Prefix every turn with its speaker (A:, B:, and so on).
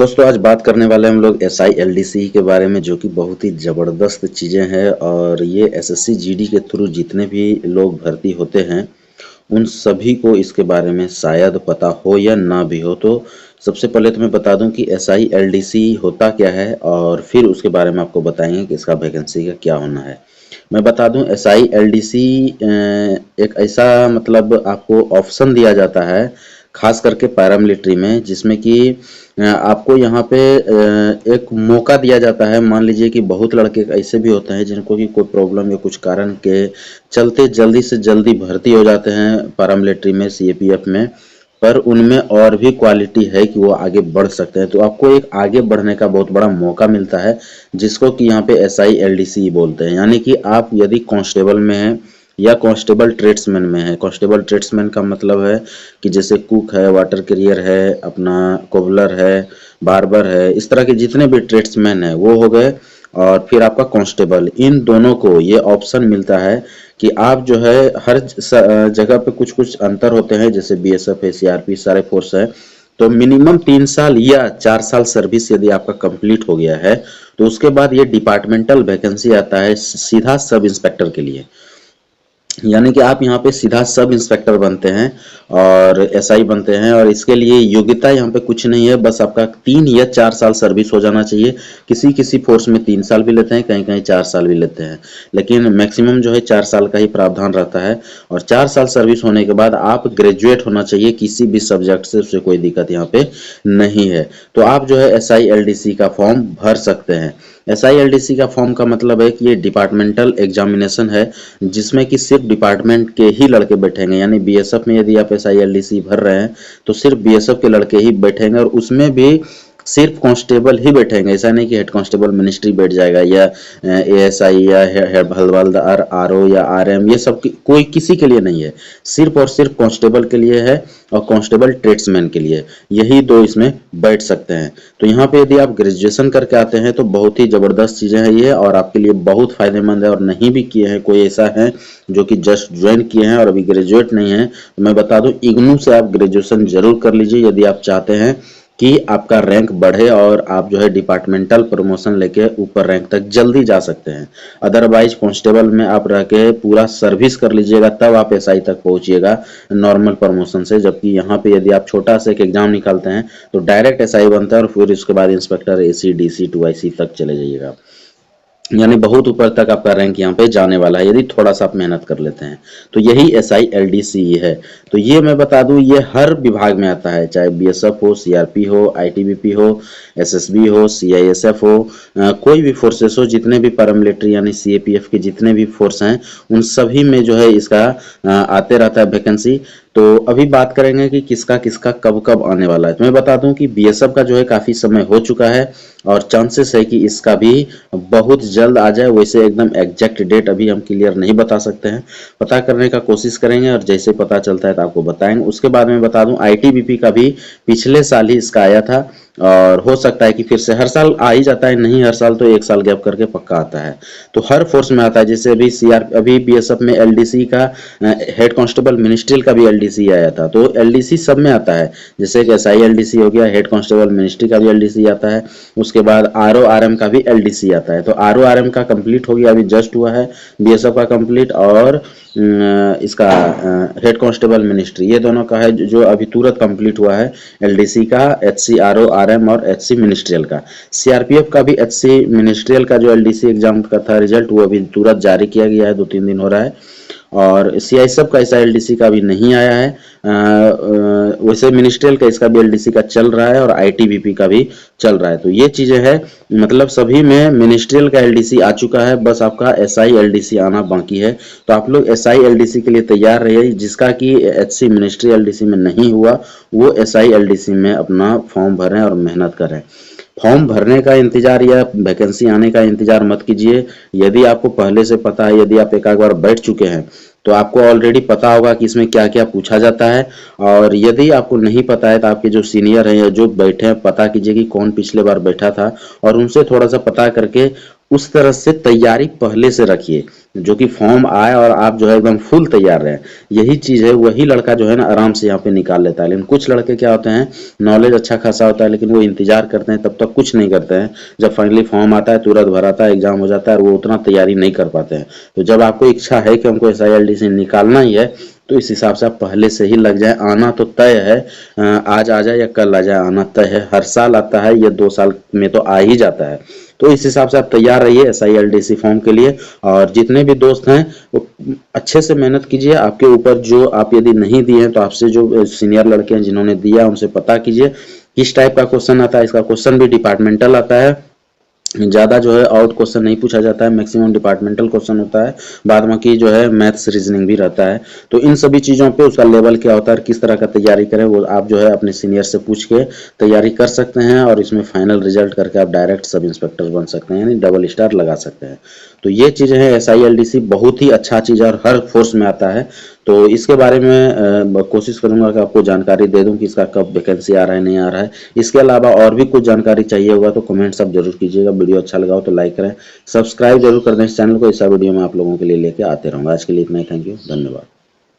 A: दोस्तों आज बात करने वाले हम लोग SI LDC के बारे में, जो कि बहुत ही ज़बरदस्त चीज़ें हैं। और ये SSC GD के थ्रू जितने भी लोग भर्ती होते हैं उन सभी को इसके बारे में शायद पता हो या ना भी हो। तो सबसे पहले तो मैं बता दूं कि SI LDC होता क्या है और फिर उसके बारे में आपको बताएंगे कि इसका वैकेंसी का क्या होना है। मैं बता दूं SI LDC एक ऐसा मतलब आपको ऑप्शन दिया जाता है, खास करके पैरामिलिट्री में, जिसमें कि आपको यहाँ पे एक मौका दिया जाता है। मान लीजिए कि बहुत लड़के ऐसे भी होते हैं जिनको कि कोई प्रॉब्लम या कुछ कारण के चलते जल्दी से जल्दी भर्ती हो जाते हैं पैरामिलिट्री में, CAPF में, पर उनमें और भी क्वालिटी है कि वो आगे बढ़ सकते हैं। तो आपको एक आगे बढ़ने का बहुत बड़ा मौका मिलता है, जिसको कि यहाँ पे SI LDC बोलते हैं। यानी कि आप यदि कांस्टेबल में हैं या कांस्टेबल ट्रेड्समैन में है। कांस्टेबल ट्रेड्समैन का मतलब है कि जैसे कुक है, वाटर कैरियर है, अपना कोबलर है, बार्बर है, इस तरह के जितने भी ट्रेड्समैन है वो हो गए। और फिर आपका कांस्टेबल, इन दोनों को ये ऑप्शन मिलता है कि आप जो है हर जगह पे कुछ कुछ अंतर होते हैं, जैसे BSF है, CRP, सारे फोर्स है। तो मिनिमम 3 साल या 4 साल सर्विस यदि आपका कंप्लीट हो गया है तो उसके बाद ये डिपार्टमेंटल वैकेंसी आता है सीधा सब इंस्पेक्टर के लिए। यानी कि आप यहाँ पे सीधा सब इंस्पेक्टर बनते हैं और SI बनते हैं। और इसके लिए योग्यता यहाँ पे कुछ नहीं है, बस आपका 3 या 4 साल सर्विस हो जाना चाहिए। किसी किसी फोर्स में 3 साल भी लेते हैं, कहीं कहीं 4 साल भी लेते हैं, लेकिन मैक्सिमम जो है 4 साल का ही प्रावधान रहता है। और 4 साल सर्विस होने के बाद आप ग्रेजुएट होना चाहिए किसी भी सब्जेक्ट से, उससे कोई दिक्कत यहाँ पे नहीं है। तो आप जो है SI LDC का फॉर्म भर सकते हैं। SI LDC का फॉर्म का मतलब है कि ये डिपार्टमेंटल एग्जामिनेशन है, जिसमें कि सिर्फ डिपार्टमेंट के ही लड़के बैठेंगे। यानी BSF में यदि आप SI LDC भर रहे हैं तो सिर्फ BSF के लड़के ही बैठेंगे, और उसमें भी सिर्फ कांस्टेबल ही बैठेंगे। ऐसा नहीं कि हेड कांस्टेबल मिनिस्ट्री बैठ जाएगा या ASI या हवलदार RO या RM, ये सब कोई किसी के लिए नहीं है, सिर्फ और सिर्फ कांस्टेबल के लिए है और कांस्टेबल ट्रेड्समैन के लिए। यही दो इसमें बैठ सकते हैं। तो यहाँ पे यदि आप ग्रेजुएशन करके आते हैं तो बहुत ही ज़बरदस्त चीज़ें हैं ये, और आपके लिए बहुत फायदेमंद है। और नहीं भी किए हैं, कोई ऐसा है जो कि जस्ट ज्वाइन किए हैं और अभी ग्रेजुएट नहीं है, तो मैं बता दूं IGNOU से आप ग्रेजुएशन जरूर कर लीजिए यदि आप चाहते हैं कि आपका रैंक बढ़े और आप जो है डिपार्टमेंटल प्रमोशन लेके ऊपर रैंक तक जल्दी जा सकते हैं। अदरवाइज कांस्टेबल में आप रह के पूरा सर्विस कर लीजिएगा, तब आप SI तक पहुंचिएगा नॉर्मल प्रमोशन से। जबकि यहाँ पे यदि आप छोटा सा एक एग्जाम निकालते हैं तो डायरेक्ट SI बनता है और फिर उसके बाद इंस्पेक्टर AC DC 2IC तक चले जाइएगा। यानी बहुत ऊपर तक आपका रैंक यहाँ पे जाने वाला है यदि थोड़ा सा आप मेहनत कर लेते हैं। तो यही SI LDC है। तो ये मैं बता दूं ये हर विभाग में आता है, चाहे BSF हो, CRP हो, ITBP हो, SSB हो, CISF हो, कोई भी फोर्सेस हो, जितने भी पैरामिलिट्री यानी CAPF के जितने भी फोर्स हैं उन सभी में जो है इसका आते रहता है वैकेंसी। तो अभी बात करेंगे कि किसका किसका कब कब आने वाला है। तो मैं बता दूं कि BSF का जो है काफ़ी समय हो चुका है और चांसेस है कि इसका भी बहुत जल्द आ जाए। वैसे एकदम एग्जैक्ट डेट अभी हम क्लियर नहीं बता सकते हैं, पता करने का कोशिश करेंगे और जैसे पता चलता है तो आपको बताएंगे। उसके बाद में बता दूं ITBP का भी पिछले साल ही इसका आया था, और हो सकता है कि फिर से हर साल आ ही जाता है, नहीं हर साल तो 1 साल गैप करके पक्का आता है। तो हर फोर्स में आता है, जैसे अभी BSF में LDC का हेड कांस्टेबल मिनिस्ट्रियल का भी LDC आया था। तो LDC सब में आता है, जैसे कि SI LDC हो गया, हेड कांस्टेबल मिनिस्ट्री का भी LDC आता है। उसके बाद RO RM का भी LDC आता है। तो RO RM का कंप्लीट हो गया, अभी जस्ट हुआ है BSF का कंप्लीट, और इसका हेड कांस्टेबल मिनिस्ट्री, ये दोनों का है जो अभी तुरंत कंप्लीट हुआ है। LDC का, HC RO RM और HC मिनिस्ट्रियल का। CRPF का भी HC मिनिस्ट्रियल का जो LDC एग्जाम का था रिजल्ट, वो अभी तुरंत जारी किया गया है, 2-3 दिन हो रहा है। और CISF का ऐसा LDC का भी नहीं आया है। वैसे मिनिस्ट्रियल का इसका भी LDC का चल रहा है और ITBP का भी चल रहा है। तो ये चीजें हैं, मतलब सभी में मिनिस्ट्रियल का LDC आ चुका है, बस आपका SI LDC आना बाकी है। तो आप लोग SI LDC के लिए तैयार रहिए। जिसका कि HC मिनिस्ट्री LDC में नहीं हुआ वो SI LDC में अपना फॉर्म भरें और मेहनत करें। फॉर्म भरने का इंतजार या वैकेंसी आने का इंतजार मत कीजिए। यदि आपको पहले से पता है, यदि आप एक आध बार बैठ चुके हैं तो आपको ऑलरेडी पता होगा कि इसमें क्या क्या पूछा जाता है। और यदि आपको नहीं पता है तो आपके जो सीनियर हैं या जो बैठे हैं, पता कीजिए कि कौन पिछले बार बैठा था और उनसे थोड़ा सा पता करके उस तरह से तैयारी पहले से रखिए, जो कि फॉर्म आए और आप जो है एकदम फुल तैयार रहें। यही चीज़ है, वही लड़का जो है ना आराम से यहाँ पे निकाल लेता है। लेकिन कुछ लड़के क्या होते हैं, नॉलेज अच्छा खासा होता है लेकिन वो इंतजार करते हैं, तब तक कुछ नहीं करते हैं। जब फाइनली फॉर्म आता है तुरंत भर आता है, एग्जाम हो जाता है और वो उतना तैयारी नहीं कर पाते हैं। तो जब आपको इच्छा है कि हमको SILDC निकालना ही है, तो इस हिसाब से आप पहले से ही लग जाए। आना तो तय है, आज आ जाए या कल आ जाए, आना तय है। हर साल आता है, ये 2 साल में तो आ ही जाता है। तो इस हिसाब से आप तैयार रहिए SILDC फॉर्म के लिए। और जितने भी दोस्त हैं वो अच्छे से मेहनत कीजिए। आपके ऊपर जो आप यदि नहीं दिए हैं तो आपसे जो सीनियर लड़के हैं जिन्होंने दिया उनसे पता कीजिए किस टाइप का क्वेश्चन आता है। इसका क्वेश्चन भी डिपार्टमेंटल आता है, ज़्यादा जो है आउट क्वेश्चन नहीं पूछा जाता है, मैक्सिमम डिपार्टमेंटल क्वेश्चन होता है। बाद बाकी जो है मैथ्स रीजनिंग भी रहता है। तो इन सभी चीज़ों पे उसका लेवल क्या होता है, किस तरह का तैयारी करें, वो आप जो है अपने सीनियर से पूछ के तैयारी कर सकते हैं और इसमें फाइनल रिजल्ट करके आप डायरेक्ट सब इंस्पेक्टर बन सकते हैं, यानी डबल स्टार लगा सकते हैं। तो ये चीज़ें हैं, SILDC बहुत ही अच्छा चीज़ है और हर फोर्स में आता है। तो इसके बारे में कोशिश करूंगा कि आपको जानकारी दे दूं कि इसका कब वैकेंसी आ रहा है, नहीं आ रहा है। इसके अलावा और भी कुछ जानकारी चाहिए होगा तो कमेंट सब जरूर कीजिएगा। वीडियो अच्छा लगा हो तो लाइक करें, सब्सक्राइब जरूर कर दें इस चैनल को। इस वीडियो में आप लोगों के लिए लेके आते रहूंगा। आज के लिए इतना ही, थैंक यू, धन्यवाद।